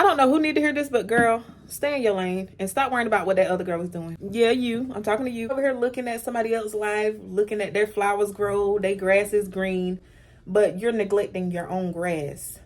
don't know who need to hear this, but girl, stay in your lane and stop worrying about what that other girl is doing. Yeah, you. I'm talking to you. Over here looking at somebody else's life, looking at their flowers grow, their grass is green, but you're neglecting your own grass.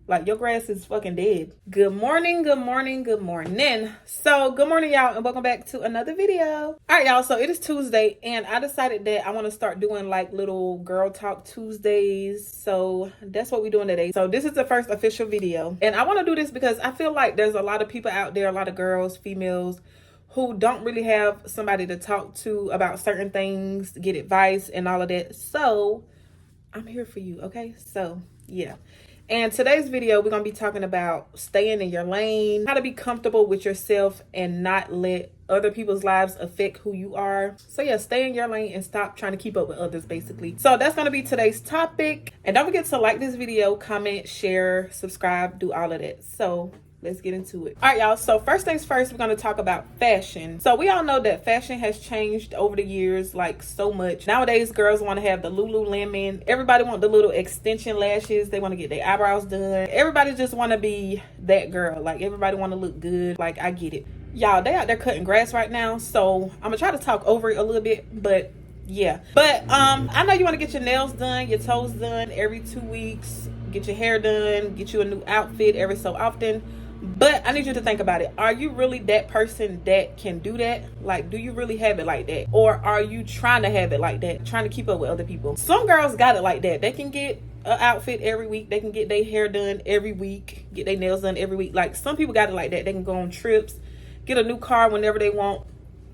Like, your grass is fucking dead. Good morning, good morning, good morning. So, good morning, y'all, and welcome back to another video. All right, y'all, so it is Tuesday, and I decided that I want to start doing, like, little girl talk Tuesdays. So, that's what we're doing today. So, this is the first official video. And I want to do this because I feel like there's a lot of people out there, a lot of girls, females, who don't really have somebody to talk to about certain things, get advice, and all of that. So, I'm here for you, okay? So, yeah. And today's video, we're going to be talking about staying in your lane, how to be comfortable with yourself and not let other people's lives affect who you are. So yeah, stay in your lane and stop trying to keep up with others, basically. So that's going to be today's topic. And don't forget to like this video, comment, share, subscribe, do all of that. So let's get into it. All right, y'all. So first things first, we're going to talk about fashion. So we all know that fashion has changed over the years, like so much. Nowadays, girls want to have the Lululemon. Everybody want the little extension lashes. They want to get their eyebrows done. Everybody just want to be that girl. Like, everybody want to look good. Like, I get it. Y'all, they out there cutting grass right now. So I'm going to try to talk over it a little bit, but yeah. But I know you want to get your nails done, your toes done every 2 weeks, get your hair done, get you a new outfit every so often. But I need you to think about it. Are you really that person that can do that? Like, do you really have it like that? Or are you trying to have it like that? Trying to keep up with other people? Some girls got it like that. They can get an outfit every week. They can get their hair done every week. Get their nails done every week. Like, some people got it like that. They can go on trips. Get a new car whenever they want.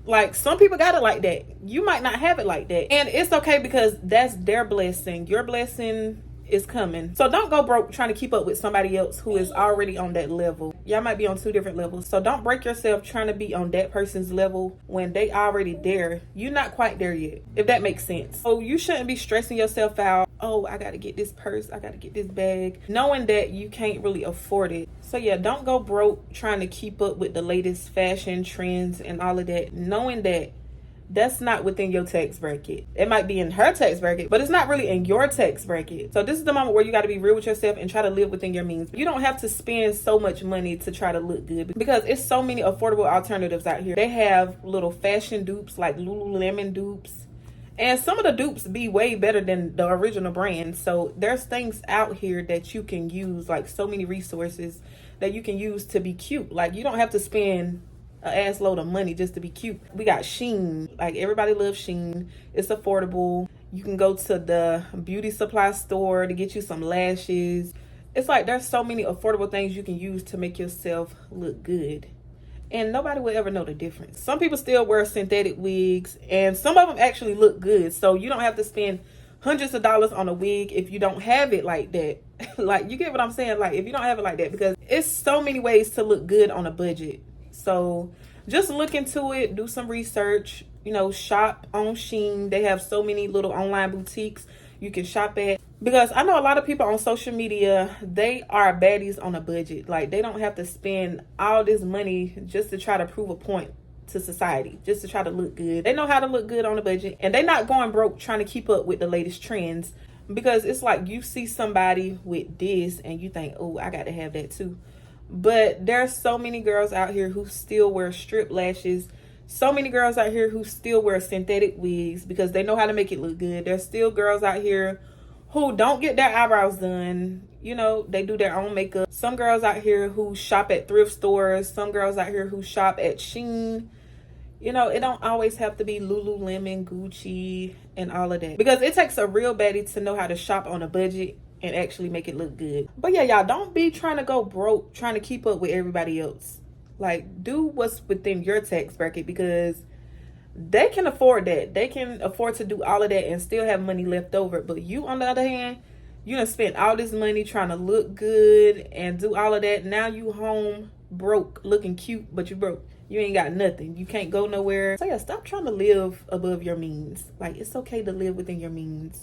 Like, some people got it like that. You might not have it like that. And it's okay because that's their blessing. Your blessing is coming. So don't go broke trying to keep up with somebody else who is already on that level. Y'all might be on two different levels. So don't break yourself trying to be on that person's level when they already there. You're not quite there yet, if that makes sense. So you shouldn't be stressing yourself out. Oh, I got to get this purse. I got to get this bag, knowing that you can't really afford it. So yeah, don't go broke trying to keep up with the latest fashion trends and all of that, knowing that that's not within your tax bracket. It might be in her tax bracket, but it's not really in your tax bracket. So this is the moment where you got to be real with yourself and try to live within your means. You don't have to spend so much money to try to look good because it's so many affordable alternatives out here. They have little fashion dupes like Lululemon dupes. And some of the dupes be way better than the original brand. So there's things out here that you can use, like so many resources that you can use to be cute. Like, you don't have to spend an ass load of money just to be cute. We got Shein. Like, everybody loves Shein. It's affordable. You can go to the beauty supply store to get you some lashes. It's like there's so many affordable things you can use to make yourself look good. And nobody will ever know the difference. Some people still wear synthetic wigs, and some of them actually look good. So you don't have to spend hundreds of dollars on a wig if you don't have it like that. Like, you get what I'm saying? Like, if you don't have it like that, because it's so many ways to look good on a budget. So just look into it, do some research, shop on Shein. They have so many little online boutiques you can shop at. Because I know a lot of people on social media, they are baddies on a budget. Like, they don't have to spend all this money just to try to prove a point to society, just to try to look good. They know how to look good on a budget, and they're not going broke trying to keep up with the latest trends. Because it's like you see somebody with this and you think, oh, I got to have that too. But there's so many girls out here who still wear strip lashes. So many girls out here who still wear synthetic wigs because they know how to make it look good. There's still girls out here who don't get their eyebrows done. They do their own makeup. Some girls out here who shop at thrift stores. Some girls out here who shop at Shein. It don't always have to be Lululemon, Gucci, and all of that. Because it takes a real baddie to know how to shop on a budget and actually make it look good. But yeah, y'all, don't be trying to go broke trying to keep up with everybody else. Like, do what's within your tax bracket, because they can afford that. They can afford to do all of that and still have money left over. But you, on the other hand, you done spent all this money trying to look good and do all of that. Now you home broke, looking cute, but you broke. You ain't got nothing. You can't go nowhere. So yeah, stop trying to live above your means. Like, it's okay to live within your means.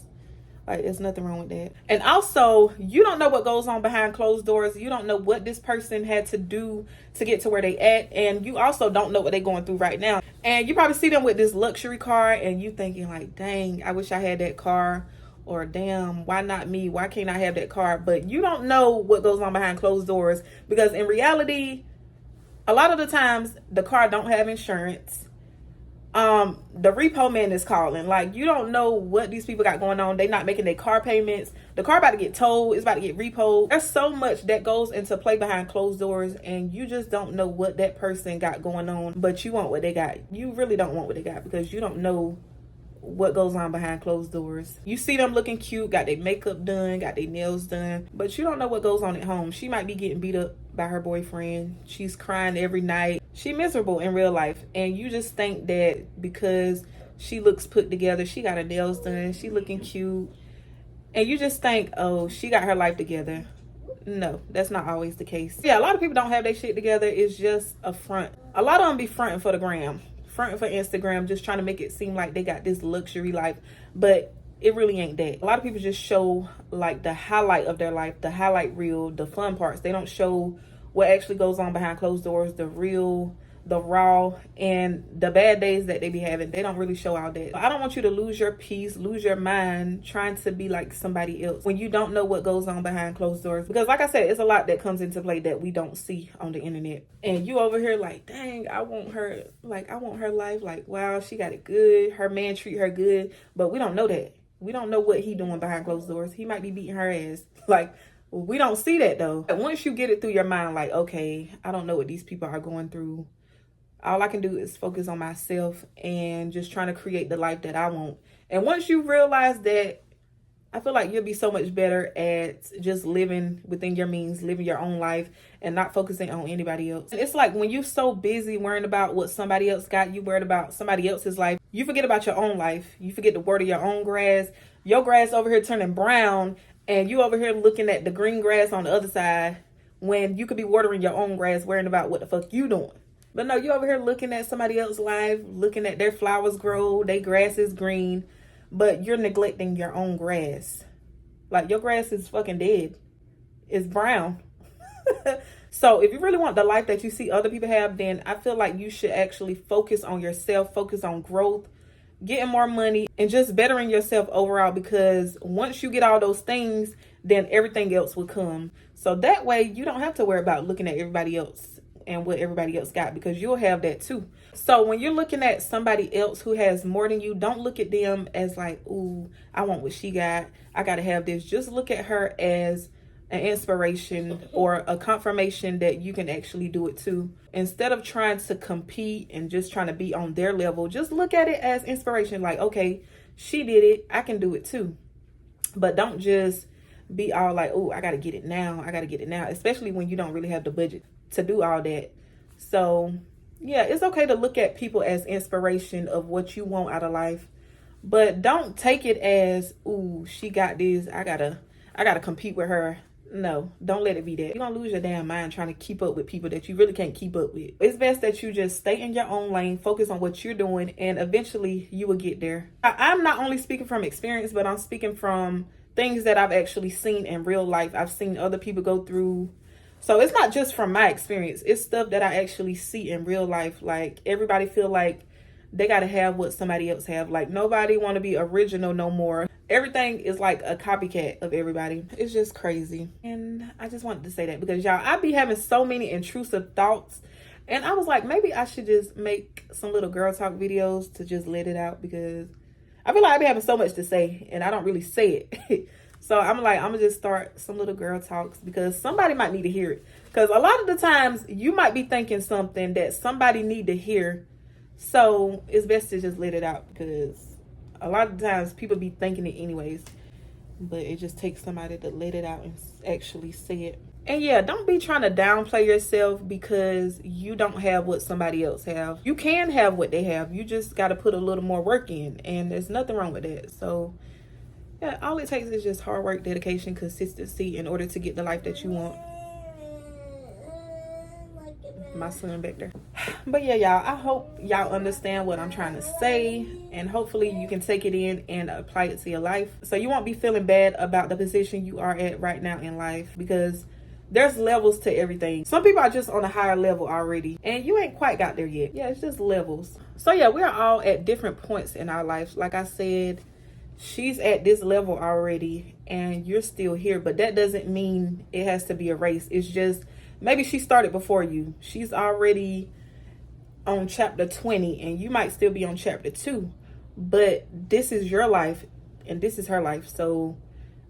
Like, there's nothing wrong with that. And also, you don't know what goes on behind closed doors. You don't know what this person had to do to get to where they at. And you also don't know what they're going through right now. And you probably see them with this luxury car and you thinking like, dang, I wish I had that car. or damn, why not me? Why can't I have that car? But you don't know what goes on behind closed doors, because in reality, a lot of the times the car don't have insurance. The repo man is calling. Like, you don't know what these people got going on. They not making their car payments. The car about to get towed. It's about to get repoed. There's so much that goes into play behind closed doors, and you just don't know what that person got going on. But you want what they got. You really don't want what they got, because you don't know what goes on behind closed doors. You see them looking cute, got their makeup done, got their nails done, but you don't know what goes on at home. She might be getting beat up by her boyfriend. She's crying every night. She miserable in real life, and you just think that because she looks put together, she got her nails done, she looking cute, and you just think, oh, she got her life together. No, that's not always the case. Yeah, a lot of people don't have their shit together. It's just a front. A lot of them be fronting for the gram, fronting for Instagram, just trying to make it seem like they got this luxury life, but it really ain't that. A lot of people just show like the highlight of their life, the highlight reel, the fun parts. They don't show what actually goes on behind closed doors, the real, the raw, and the bad days that they be having. They don't really show all that. I don't want you to lose your peace, lose your mind trying to be like somebody else when you don't know what goes on behind closed doors. Because like I said, it's a lot that comes into play that we don't see on the internet. And you over here like, dang, I want her life. Like, wow, she got it good. Her man treat her good. But we don't know that. We don't know what he doing behind closed doors. He might be beating her ass. Like, we don't see that though. Once you get it through your mind, like, okay, I don't know what these people are going through. All I can do is focus on myself and just trying to create the life that I want. And once you realize that, I feel like you'll be so much better at just living within your means, living your own life, and not focusing on anybody else. And it's like when you're so busy worrying about what somebody else got, you worried about somebody else's life, you forget about your own life. You forget to water your own grass. Your grass over here turning brown, and you over here looking at the green grass on the other side, when you could be watering your own grass, worrying about what the fuck you doing. But no, you over here looking at somebody else's life, looking at their flowers grow, their grass is green, but you're neglecting your own grass. Like, your grass is fucking dead. It's brown. So if you really want the life that you see other people have, then I feel like you should actually focus on yourself, focus on growth, getting more money, and just bettering yourself overall, because once you get all those things, then everything else will come. So that way you don't have to worry about looking at everybody else and what everybody else got, because you'll have that too. So when you're looking at somebody else who has more than you, don't look at them as like, ooh, I want what she got, I gotta have this. Just look at her as an inspiration or a confirmation that you can actually do it too. Instead of trying to compete and just trying to be on their level, just look at it as inspiration. Like, okay, she did it, I can do it too. But don't just be all like, oh, I gotta get it now, especially when you don't really have the budget to do all that. So yeah, it's okay to look at people as inspiration of what you want out of life, but don't take it as, ooh, she got this, I gotta compete with her. No, don't let it be that. You're gonna lose your damn mind trying to keep up with people that you really can't keep up with. It's best that you just stay in your own lane, focus on what you're doing, and eventually you will get there. I'm not only speaking from experience, but I'm speaking from things that I've actually seen in real life. I've seen other people go through. So it's not just from my experience. It's stuff that I actually see in real life. Like, everybody feel like they got to have what somebody else have. Like, nobody want to be original no more. Everything is like a copycat of everybody. It's just crazy. And I just wanted to say that because, y'all, I be having so many intrusive thoughts. And I was like, maybe I should just make some little girl talk videos to just let it out, because I feel like I be having so much to say and I don't really say it. So I'm like, I'm gonna just start some little girl talks, because somebody might need to hear it. Because a lot of the times you might be thinking something that somebody need to hear. So it's best to just let it out, because a lot of the times people be thinking it anyways. But it just takes somebody to let it out and actually say it. And yeah, don't be trying to downplay yourself because you don't have what somebody else have. You can have what they have. You just got to put a little more work in, and there's nothing wrong with that. So yeah, all it takes is just hard work, dedication, consistency in order to get the life that you want. My son back there. But yeah, y'all, I hope y'all understand what I'm trying to say, and hopefully you can take it in and apply it to your life, so you won't be feeling bad about the position you are at right now in life, because there's levels to everything. Some people are just on a higher level already, and you ain't quite got there yet. Yeah, it's just levels. So yeah, we're all at different points in our lives. Like I said, she's at this level already and you're still here, but that doesn't mean it has to be a race. It's just maybe she started before you. She's already on chapter 20 and you might still be on chapter 2, but this is your life and this is her life. So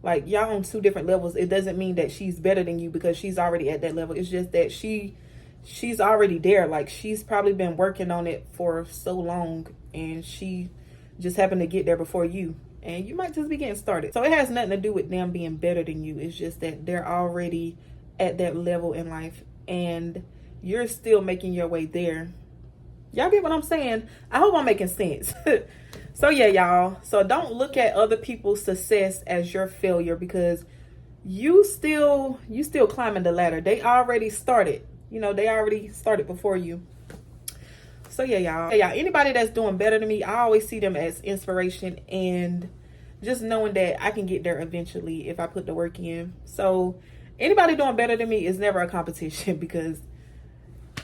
like, y'all on 2 different levels. It doesn't mean that she's better than you because she's already at that level. It's just that she's already there. Like, she's probably been working on it for so long and she just happened to get there before you, and you might just be getting started. So it has nothing to do with them being better than you. It's just that they're already at that level in life and you're still making your way there. Y'all get what I'm saying? I hope I'm making sense. So yeah, y'all. So don't look at other people's success as your failure, because you still climbing the ladder. They already started. You know, they already started before you. So yeah, y'all. Hey, y'all, anybody that's doing better than me, I always see them as inspiration, and just knowing that I can get there eventually if I put the work in. So anybody doing better than me is never a competition, because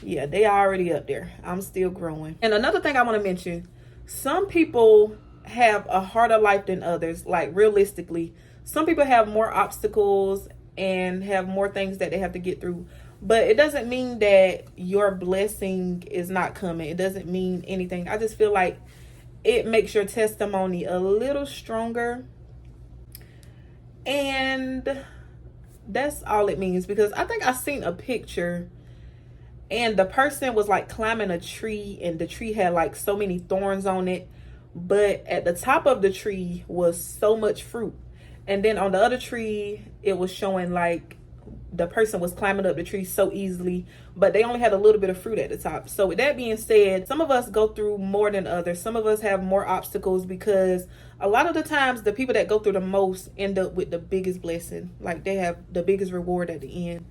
yeah, they are already up there. I'm still growing. And another thing I want to mention, some people have a harder life than others. Like, realistically, some people have more obstacles and have more things that they have to get through. But it doesn't mean that your blessing is not coming. It doesn't mean anything. I just feel like it makes your testimony a little stronger. And that's all it means. Because I think I seen a picture and the person was like climbing a tree and the tree had like so many thorns on it. But at the top of the tree was so much fruit. And then on the other tree, it was showing like the person was climbing up the tree so easily, but they only had a little bit of fruit at the top. So with that being said, some of us go through more than others. Some of us have more obstacles, because a lot of the times the people that go through the most end up with the biggest blessing. Like, they have the biggest reward at the end.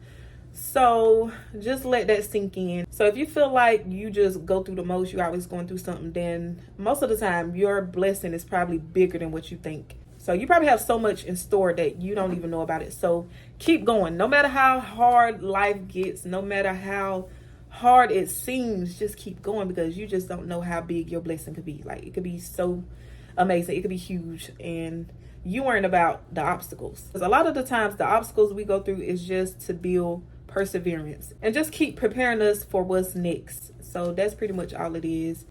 So just let that sink in. So if you feel like you just go through the most, you're always going through something, then most of the time your blessing is probably bigger than what you think. So you probably have so much in store that you don't even know about it. So keep going. No matter how hard life gets, no matter how hard it seems, just keep going, because you just don't know how big your blessing could be. Like, it could be so amazing. It could be huge. And you worrying about the obstacles. Because a lot of the times the obstacles we go through is just to build perseverance and just keep preparing us for what's next. So that's pretty much all it is.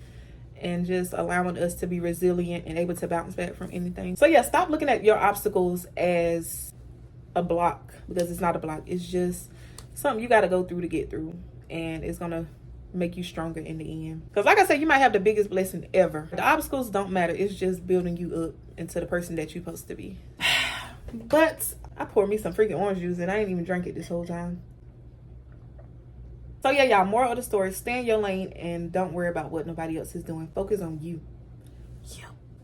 And just allowing us to be resilient and able to bounce back from anything. So yeah, stop looking at your obstacles as a block, because it's not a block. It's just something you got to go through to get through, and it's gonna make you stronger in the end. Because like I said, you might have the biggest blessing ever. The obstacles don't matter. It's just building you up into the person that you're supposed to be. But I poured me some freaking orange juice and I ain't even drank it this whole time. So yeah, y'all, moral of the story, stay in your lane and don't worry about what nobody else is doing. Focus on you.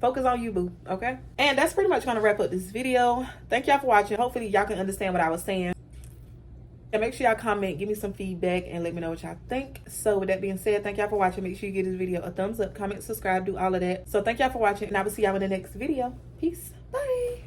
Focus on you, boo. Okay? And that's pretty much going to wrap up this video. Thank y'all for watching. Hopefully y'all can understand what I was saying. And make sure y'all comment, give me some feedback, and let me know what y'all think. So with that being said, thank y'all for watching. Make sure you give this video a thumbs up, comment, subscribe, do all of that. So thank y'all for watching, and I will see y'all in the next video. Peace. Bye.